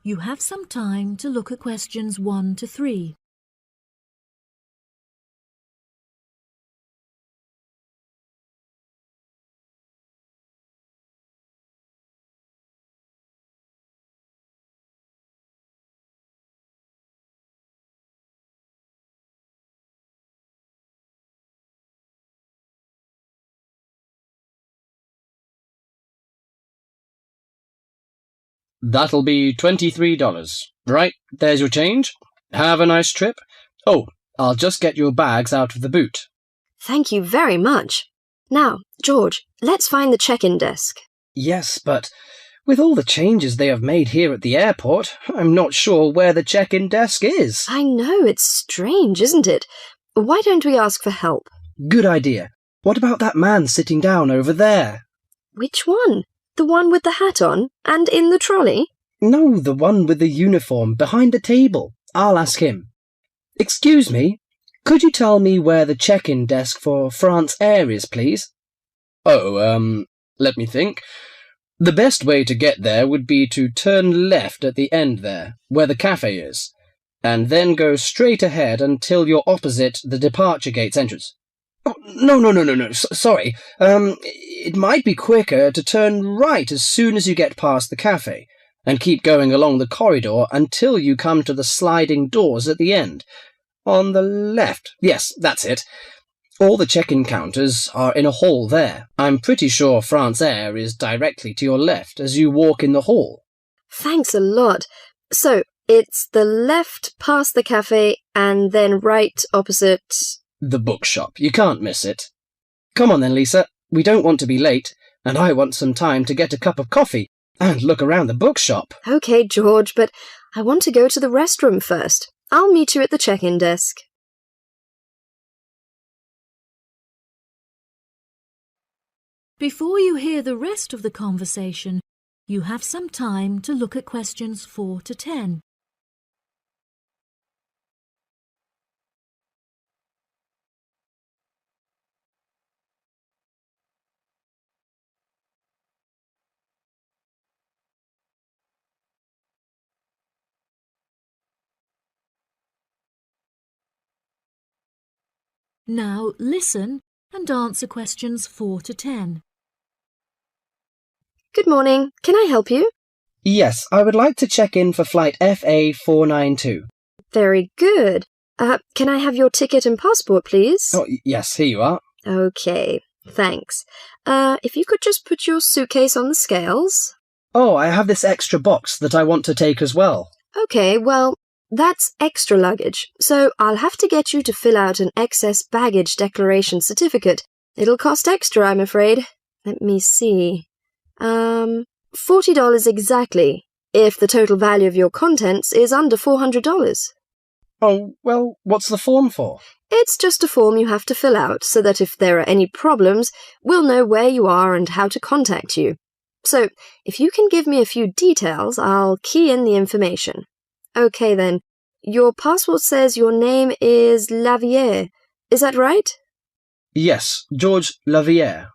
You have some time to look at questions 1 to 3. That'll be $23. Right, there's your change. Have a nice trip. Oh, I'll just get your bags out of the boot. Thank you very much. Now, George, let's find the check-in desk. Yes, but with all the changes they have made here at the airport, I'm not sure where the check-in desk is. I know, it's strange, isn't it? Why don't we ask for help? Good idea. What about that man sitting down over there? Which one? The one with the hat on and in the trolley? No, the one with the uniform behind the table. I'll ask him. Excuse me, could you tell me where the check-in desk for France Air is, please? Oh, let me think. The best way to get there would be to turn left at the end there, where the cafe is, and then go straight ahead until you're opposite the departure gates entrance. Oh, no. Sorry. It might be quicker to turn right as soon as you get past the cafe, and keep going along the corridor until you come to the sliding doors at the end. On the left. Yes, that's it. All the check-in counters are in a hall there. I'm pretty sure France Air is directly to your left as you walk in the hall. Thanks a lot. So, it's the left past the cafe and then right opposite... The bookshop. You can't miss it. Come on then, Lisa. We don't want to be late, and I want some time to get a cup of coffee and look around the bookshop. OK, George, but I want to go to the restroom first. I'll meet you at the check-in desk. Before you hear the rest of the conversation, you have some time to look at questions 4 to 10. Now listen and answer questions 4 to 10. Good morning. Can I help you? Yes, I would like to check in for flight FA492. Very good. Can I have your ticket and passport, please? Oh, yes, here you are. OK, thanks. If you could just put your suitcase on the scales. Oh, I have this extra box that I want to take as well. OK, well, that's extra luggage, so I'll have to get you to fill out an excess baggage declaration certificate. It'll cost extra, I'm afraid. Let me see. $40 exactly, if the total value of your contents is under $400. Oh, well, what's the form for? It's just a form you have to fill out so that if there are any problems, we'll know where you are and how to contact you. So, if you can give me a few details, I'll key in the information. OK then, your passport says your name is Lavier. Is that right? Yes, George Lavier.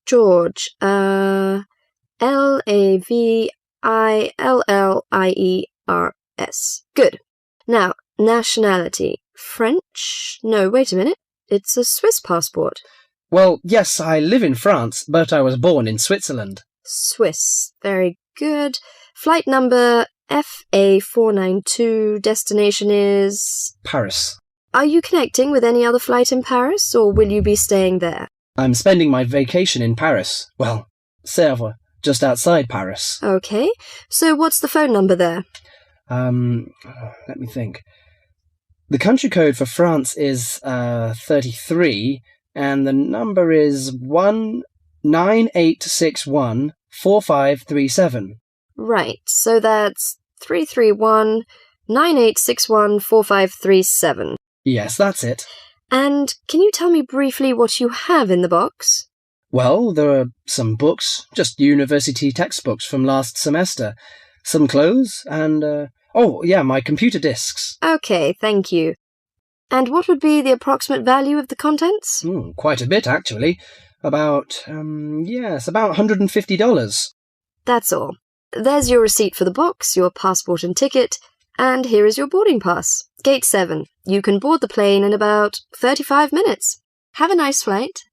George, Lavillliers. Good. Now, nationality. French? No, wait a minute. It's a Swiss passport. Well, yes, I live in France, but I was born in Switzerland. Swiss. Very good. Flight number FA492. Destination is... Paris. Are you connecting with any other flight in Paris, or will you be staying there? I'm spending my vacation in Paris. Well, Sèvres, just outside Paris. OK. So what's the phone number there? Let me think. The country code for France is 33, and the number is 198614537. Right, so that's 331-9861-4537. Yes, that's it. And can you tell me briefly what you have in the box? Well, there are some books, just university textbooks from last semester, some clothes, and, my computer disks. OK, thank you. And what would be the approximate value of the contents? Quite a bit, actually. About $150. That's all. There's your receipt for the box, your passport and ticket, and here is your boarding pass. Gate 7. You can board the plane in about 35 minutes. Have a nice flight.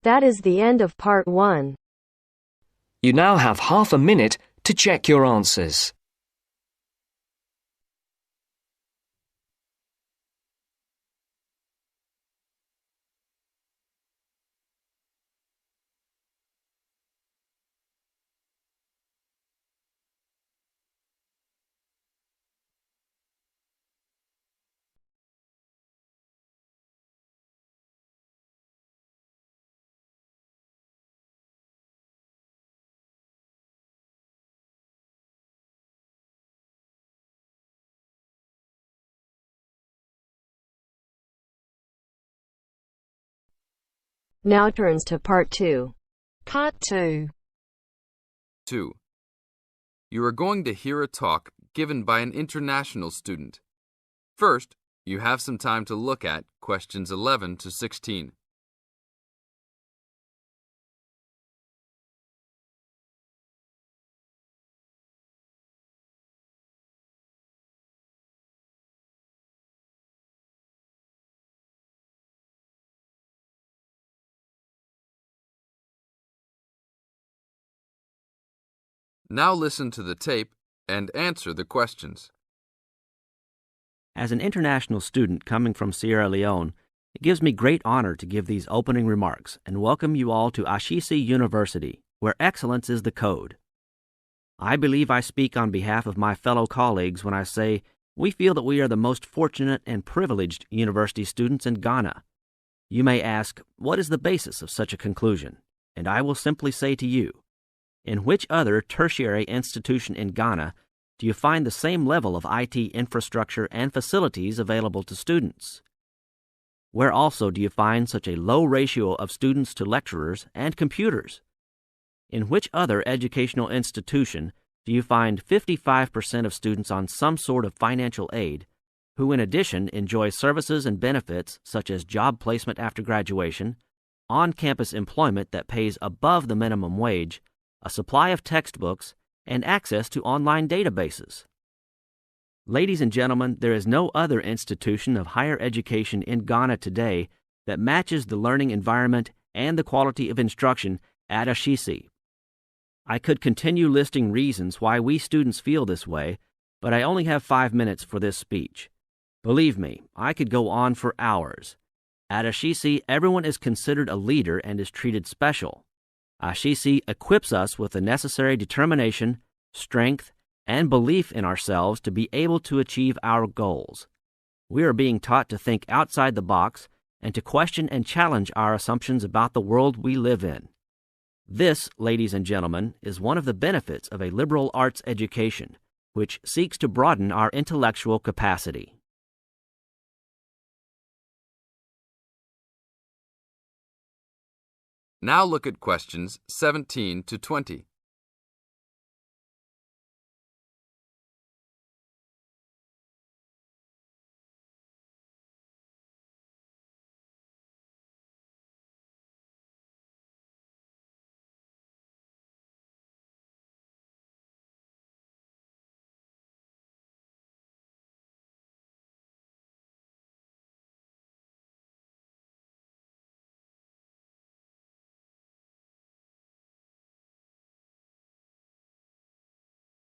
That is the end of part 1. You now have half a minute to check your answers. Now turns to part 2. Part 2. 2. You are going to hear a talk given by an international student. First, you have some time to look at questions 11 to 16. Now listen to the tape and answer the questions. As an international student coming from Sierra Leone, it gives me great honor to give these opening remarks and welcome you all to Ashesi University, where excellence is the code. I believe I speak on behalf of my fellow colleagues when I say we feel that we are the most fortunate and privileged university students in Ghana. You may ask, what is the basis of such a conclusion? And I will simply say to you, in which other tertiary institution in Ghana do you find the same level of IT infrastructure and facilities available to students? Where also do you find such a low ratio of students to lecturers and computers? In which other educational institution do you find 55% of students on some sort of financial aid, who in addition enjoy services and benefits such as job placement after graduation, on-campus employment that pays above the minimum wage, a supply of textbooks, and access to online databases? Ladies and gentlemen, there is no other institution of higher education in Ghana today that matches the learning environment and the quality of instruction at Ashesi. I could continue listing reasons why we students feel this way, but I only have 5 minutes for this speech. Believe me, I could go on for hours. At Ashesi, everyone is considered a leader and is treated special. Ashesi equips us with the necessary determination, strength, and belief in ourselves to be able to achieve our goals. We are being taught to think outside the box and to question and challenge our assumptions about the world we live in. This, ladies and gentlemen, is one of the benefits of a liberal arts education, which seeks to broaden our intellectual capacity. Now look at questions 17 to 20.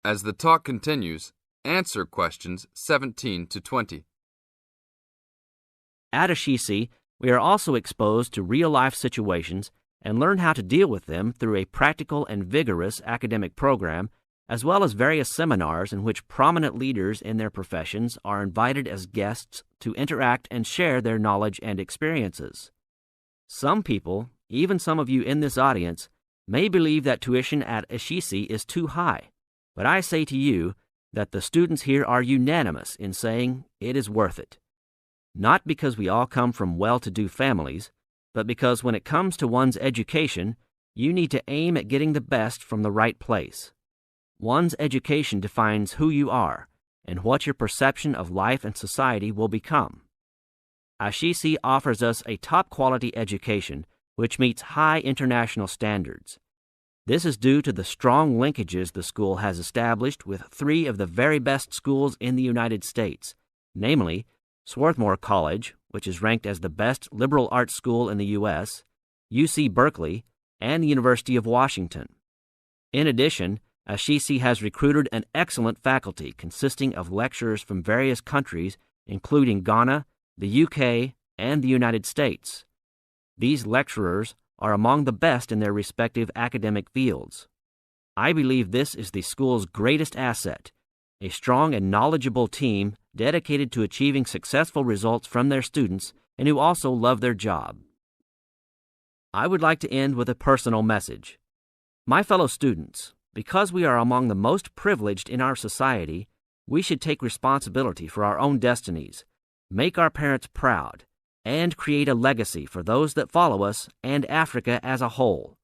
As the talk continues, answer questions 17 to 20. At Ashesi, we are also exposed to real-life situations and learn how to deal with them through a practical and vigorous academic program, as well as various seminars in which prominent leaders in their professions are invited as guests to interact and share their knowledge and experiences. Some people, even some of you in this audience, may believe that tuition at Ashesi is too high, but I say to you that the students here are unanimous in saying it is worth it. Not because we all come from well-to-do families, but because when it comes to one's education, you need to aim at getting the best from the right place. One's education defines who you are and what your perception of life and society will become. Ashesi offers us a top-quality education which meets high international standards. This is due to the strong linkages the school has established with three of the very best schools in the United States, namely Swarthmore College, which is ranked as the best liberal arts school in the U.S., UC Berkeley, and the University of Washington. In addition, Ashesi has recruited an excellent faculty consisting of lecturers from various countries, including Ghana, the UK, and the United States. These lecturers are among the best in their respective academic fields. I believe this is the school's greatest asset, a strong and knowledgeable team dedicated to achieving successful results from their students and who also love their job. I would like to end with a personal message. My fellow students, because we are among the most privileged in our society, we should take responsibility for our own destinies, make our parents proud, and create a legacy for those that follow us and Africa as a whole.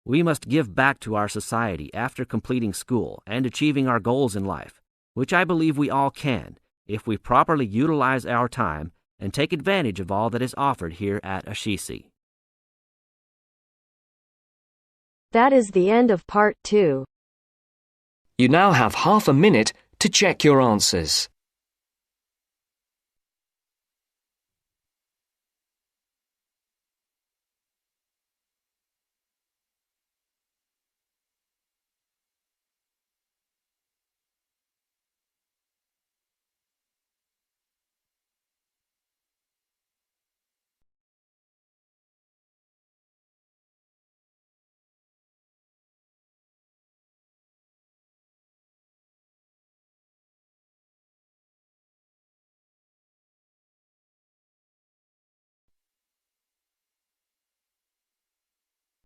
We must give back to our society after completing school and achieving our goals in life, which I believe we all can if we properly utilize our time and take advantage of all that is offered here at Ashesi. That is the end of part 2. You now have half a minute to check your answers.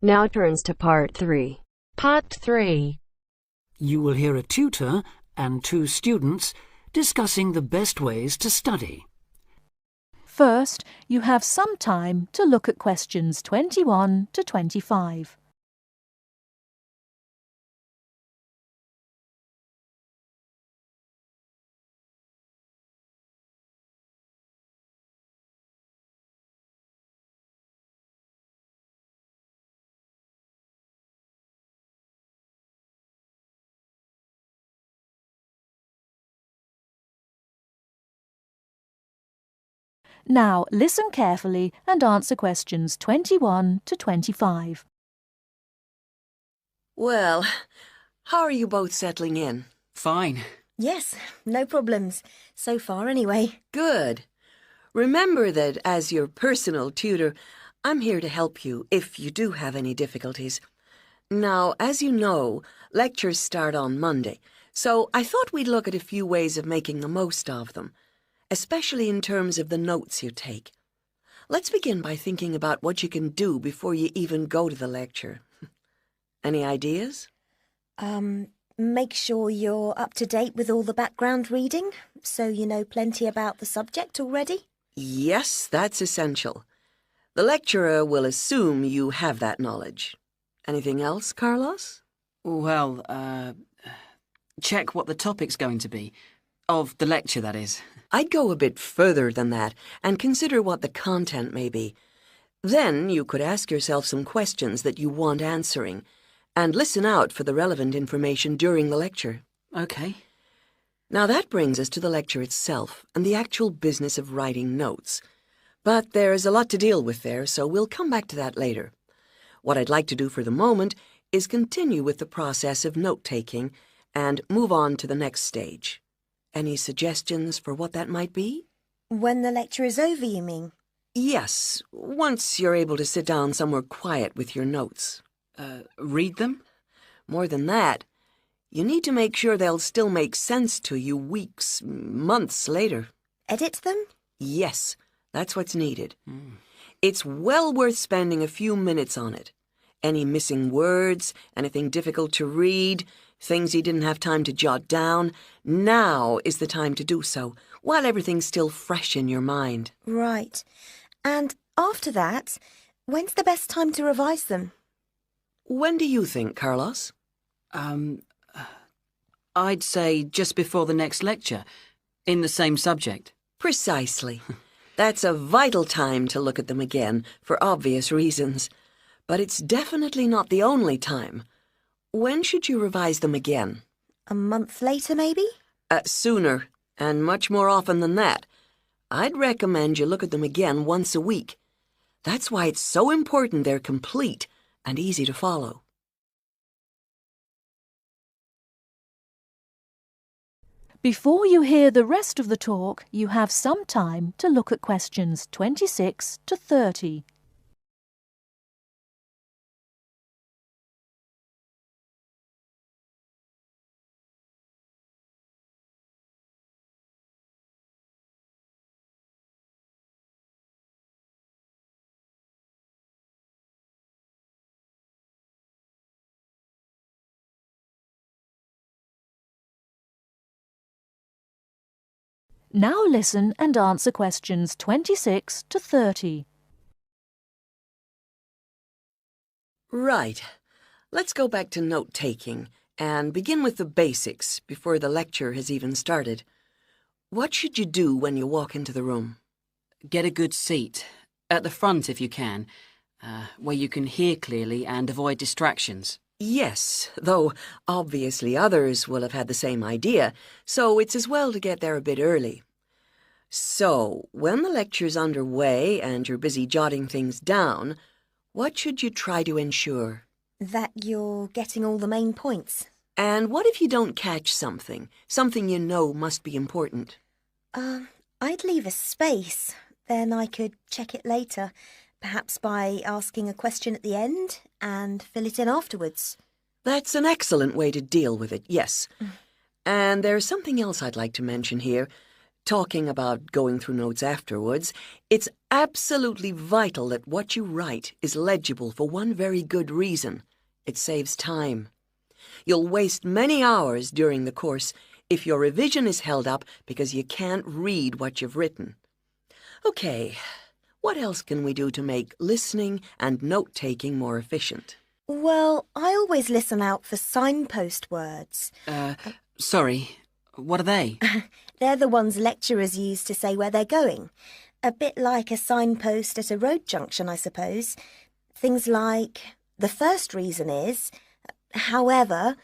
Now turns to part 3. Part 3. You will hear a tutor and 2 students discussing the best ways to study. First, you have some time to look at questions 21 to 25. Now listen carefully and answer questions 21 to 25. Well, how are you both settling in? Fine. Yes, no problems. So far, anyway. Good. Remember that as your personal tutor, I'm here to help you if you do have any difficulties. Now, as you know, lectures start on Monday, so I thought we'd look at a few ways of making the most of them, especially in terms of the notes you take. Let's begin by thinking about what you can do before you even go to the lecture. Any ideas? Make sure you're up to date with all the background reading, so you know plenty about the subject already. Yes, that's essential. The lecturer will assume you have that knowledge. Anything else, Carlos? Well, check what the topic's going to be. Of the lecture, that is. I'd go a bit further than that and consider what the content may be. Then you could ask yourself some questions that you want answering and listen out for the relevant information during the lecture. Okay. Now that brings us to the lecture itself and the actual business of writing notes. But there's a lot to deal with there, so we'll come back to that later. What I'd like to do for the moment is continue with the process of note-taking and move on to the next stage. Any suggestions for what that might be? When the lecture is over, you mean? Yes, once you're able to sit down somewhere quiet with your notes. Read them? More than that, you need to make sure they'll still make sense to you weeks, months later. Edit them? Yes, that's what's needed. It's well worth spending a few minutes on it. Any missing words, anything difficult to read, things you didn't have time to jot down, now is the time to do so, while everything's still fresh in your mind. Right. And after that, when's the best time to revise them? When do you think, Carlos? I'd say just before the next lecture, in the same subject. Precisely. That's a vital time to look at them again, for obvious reasons. But it's definitely not the only time. When should you revise them again? A month later, maybe? Sooner, and much more often than that. I'd recommend you look at them again once a week. That's why it's so important they're complete and easy to follow. Before you hear the rest of the talk, you have some time to look at questions 26 to 30. Now listen and answer questions 26 to 30. Right. Let's go back to note-taking and begin with the basics before the lecture has even started. What should you do when you walk into the room? Get a good seat, at the front if you can, where you can hear clearly and avoid distractions. Yes, though obviously others will have had the same idea, so it's as well to get there a bit early. So, when the lecture's underway and you're busy jotting things down, what should you try to ensure? That you're getting all the main points. And what if you don't catch something you know must be important? I'd leave a space. Then I could check it later, perhaps by asking a question at the end and fill it in afterwards. That's an excellent way to deal with it, yes. And there's something else I'd like to mention here. Talking about going through notes afterwards, it's absolutely vital that what you write is legible for one very good reason. It saves time. You'll waste many hours during the course if your revision is held up because you can't read what you've written. Okay, what else can we do to make listening and note-taking more efficient? Well, I always listen out for signpost words. Sorry, what are they? They're the ones lecturers use to say where they're going. A bit like a signpost at a road junction, I suppose. Things like, the first reason is, however,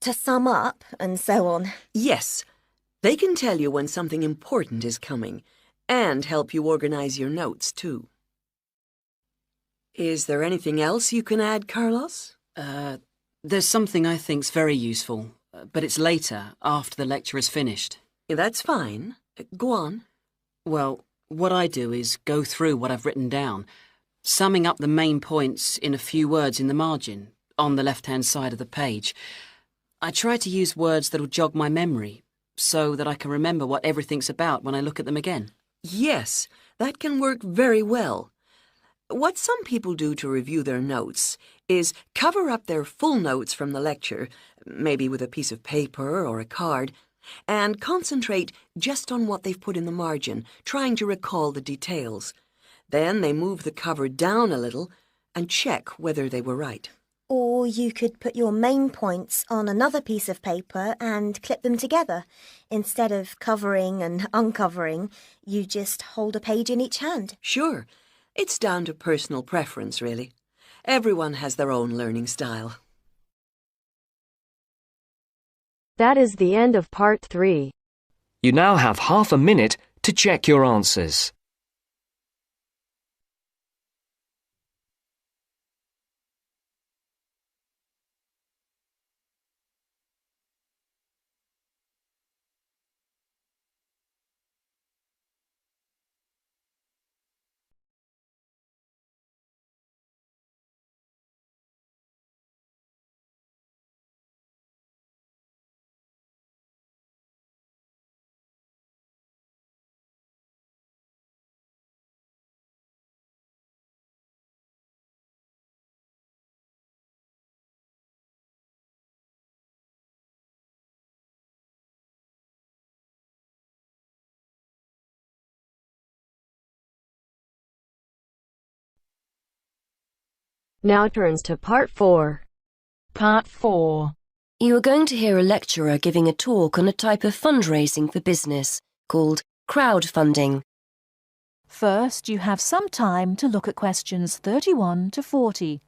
to sum up, and so on. Yes, they can tell you when something important is coming, and help you organize your notes, too. Is there anything else you can add, Carlos? There's something I think's very useful, but it's later, after the lecture is finished. That's fine. Go on. Well, what I do is go through what I've written down, summing up the main points in a few words in the margin, on the left-hand side of the page. I try to use words that'll jog my memory, so that I can remember what everything's about when I look at them again. Yes, that can work very well. What some people do to review their notes is cover up their full notes from the lecture, maybe with a piece of paper or a card, and concentrate just on what they've put in the margin, trying to recall the details. Then they move the cover down a little and check whether they were right. Or you could put your main points on another piece of paper and clip them together. Instead of covering and uncovering, you just hold a page in each hand. Sure. It's down to personal preference, really. Everyone has their own learning style. That is the end of part 3. You now have half a minute to check your answers. Now turns to part 4. Part 4. You are going to hear a lecturer giving a talk on a type of fundraising for business called crowdfunding. First, you have some time to look at questions 31 to 40.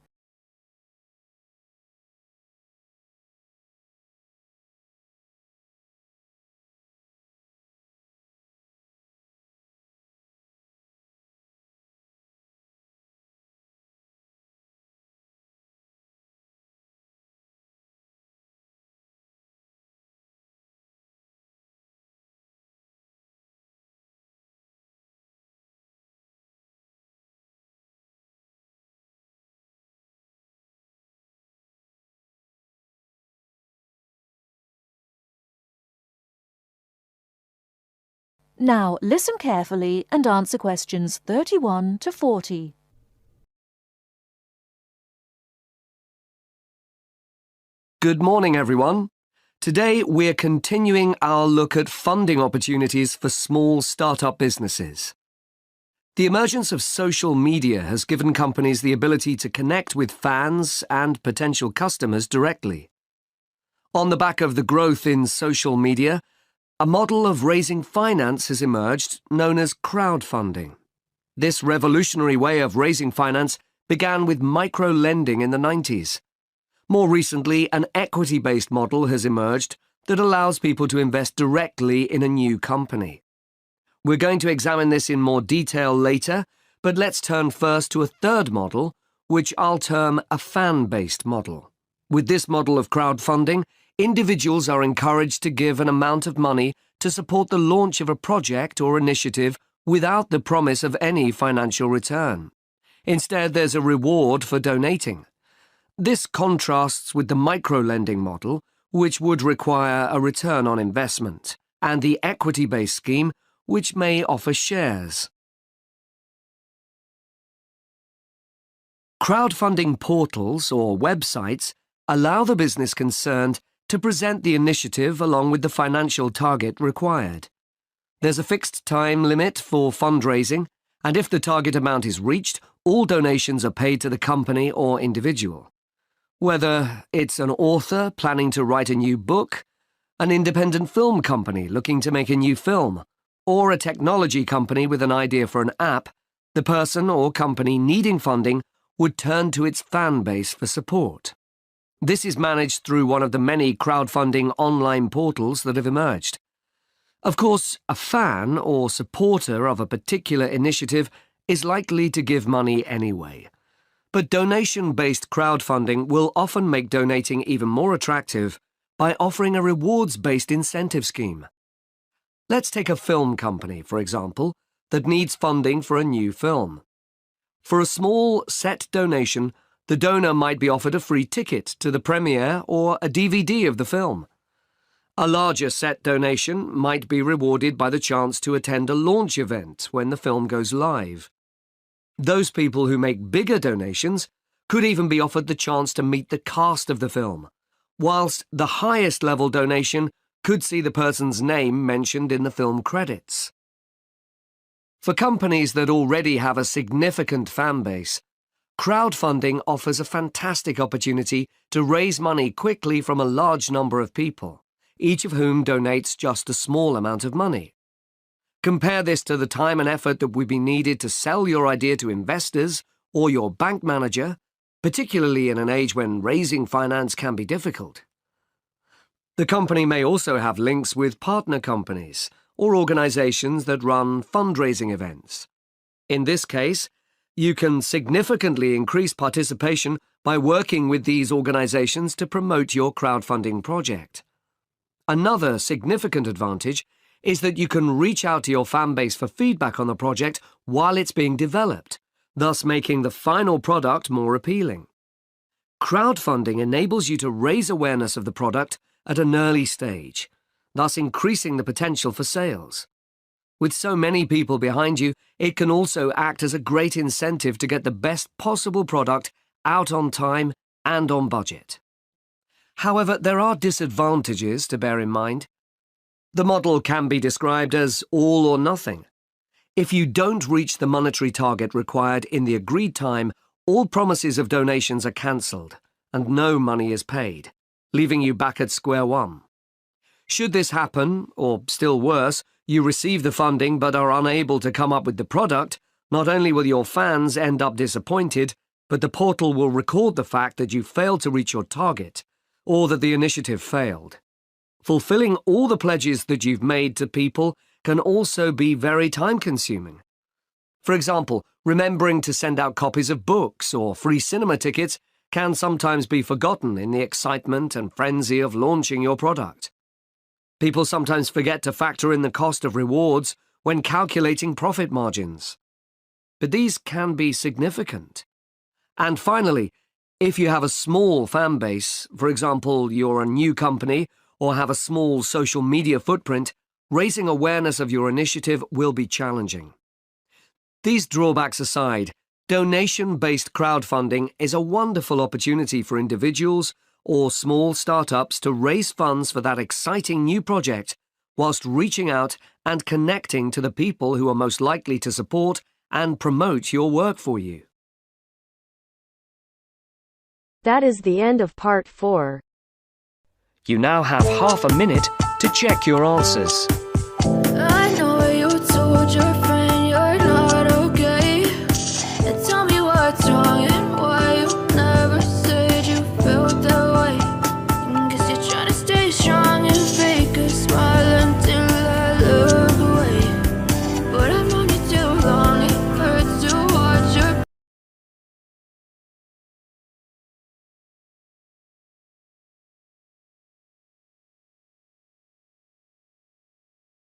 Now listen carefully and answer questions 31 to 40. Good morning, everyone. Today we're continuing our look at funding opportunities for small startup businesses. The emergence of social media has given companies the ability to connect with fans and potential customers directly. On the back of the growth in social media, a model of raising finance has emerged known as crowdfunding. This revolutionary way of raising finance began with micro-lending in the 90s. More recently, an equity-based model has emerged that allows people to invest directly in a new company. We're going to examine this in more detail later, but let's turn first to a third model, which I'll term a fan-based model. With this model of crowdfunding, individuals are encouraged to give an amount of money to support the launch of a project or initiative without the promise of any financial return. Instead, there's a reward for donating. This contrasts with the micro-lending model, which would require a return on investment, and the equity-based scheme, which may offer shares. Crowdfunding portals or websites allow the business concerned to present the initiative along with the financial target required. There's a fixed time limit for fundraising, and if the target amount is reached, all donations are paid to the company or individual. Whether it's an author planning to write a new book, an independent film company looking to make a new film, or a technology company with an idea for an app, the person or company needing funding would turn to its fan base for support. This is managed through one of the many crowdfunding online portals that have emerged. Of course, a fan or supporter of a particular initiative is likely to give money anyway. But donation-based crowdfunding will often make donating even more attractive by offering a rewards-based incentive scheme. Let's take a film company, for example, that needs funding for a new film. For a small, set donation, the donor might be offered a free ticket to the premiere or a DVD of the film. A larger set donation might be rewarded by the chance to attend a launch event when the film goes live. Those people who make bigger donations could even be offered the chance to meet the cast of the film, whilst the highest level donation could see the person's name mentioned in the film credits. For companies that already have a significant fan base, crowdfunding offers a fantastic opportunity to raise money quickly from a large number of people, each of whom donates just a small amount of money. Compare this to the time and effort that would be needed to sell your idea to investors or your bank manager, particularly in an age when raising finance can be difficult. The company may also have links with partner companies or organizations that run fundraising events. In this case, you can significantly increase participation by working with these organizations to promote your crowdfunding project. Another significant advantage is that you can reach out to your fan base for feedback on the project while it's being developed, thus making the final product more appealing. Crowdfunding enables you to raise awareness of the product at an early stage, thus increasing the potential for sales. With so many people behind you, it can also act as a great incentive to get the best possible product out on time and on budget. However, there are disadvantages to bear in mind. The model can be described as all or nothing. If you don't reach the monetary target required in the agreed time, all promises of donations are cancelled and no money is paid, leaving you back at square one. Should this happen, or still worse, you receive the funding but are unable to come up with the product, not only will your fans end up disappointed, but the portal will record the fact that you failed to reach your target, or that the initiative failed. Fulfilling all the pledges that you've made to people can also be very time-consuming. For example, remembering to send out copies of books or free cinema tickets can sometimes be forgotten in the excitement and frenzy of launching your product. People sometimes forget to factor in the cost of rewards when calculating profit margins. But these can be significant. And finally, if you have a small fan base, for example, you're a new company or have a small social media footprint, raising awareness of your initiative will be challenging. These drawbacks aside, donation-based crowdfunding is a wonderful opportunity for individuals or small startups to raise funds for that exciting new project whilst reaching out and connecting to the people who are most likely to support and promote your work for you. That is the end of part 4. You now have half a minute to check your answers.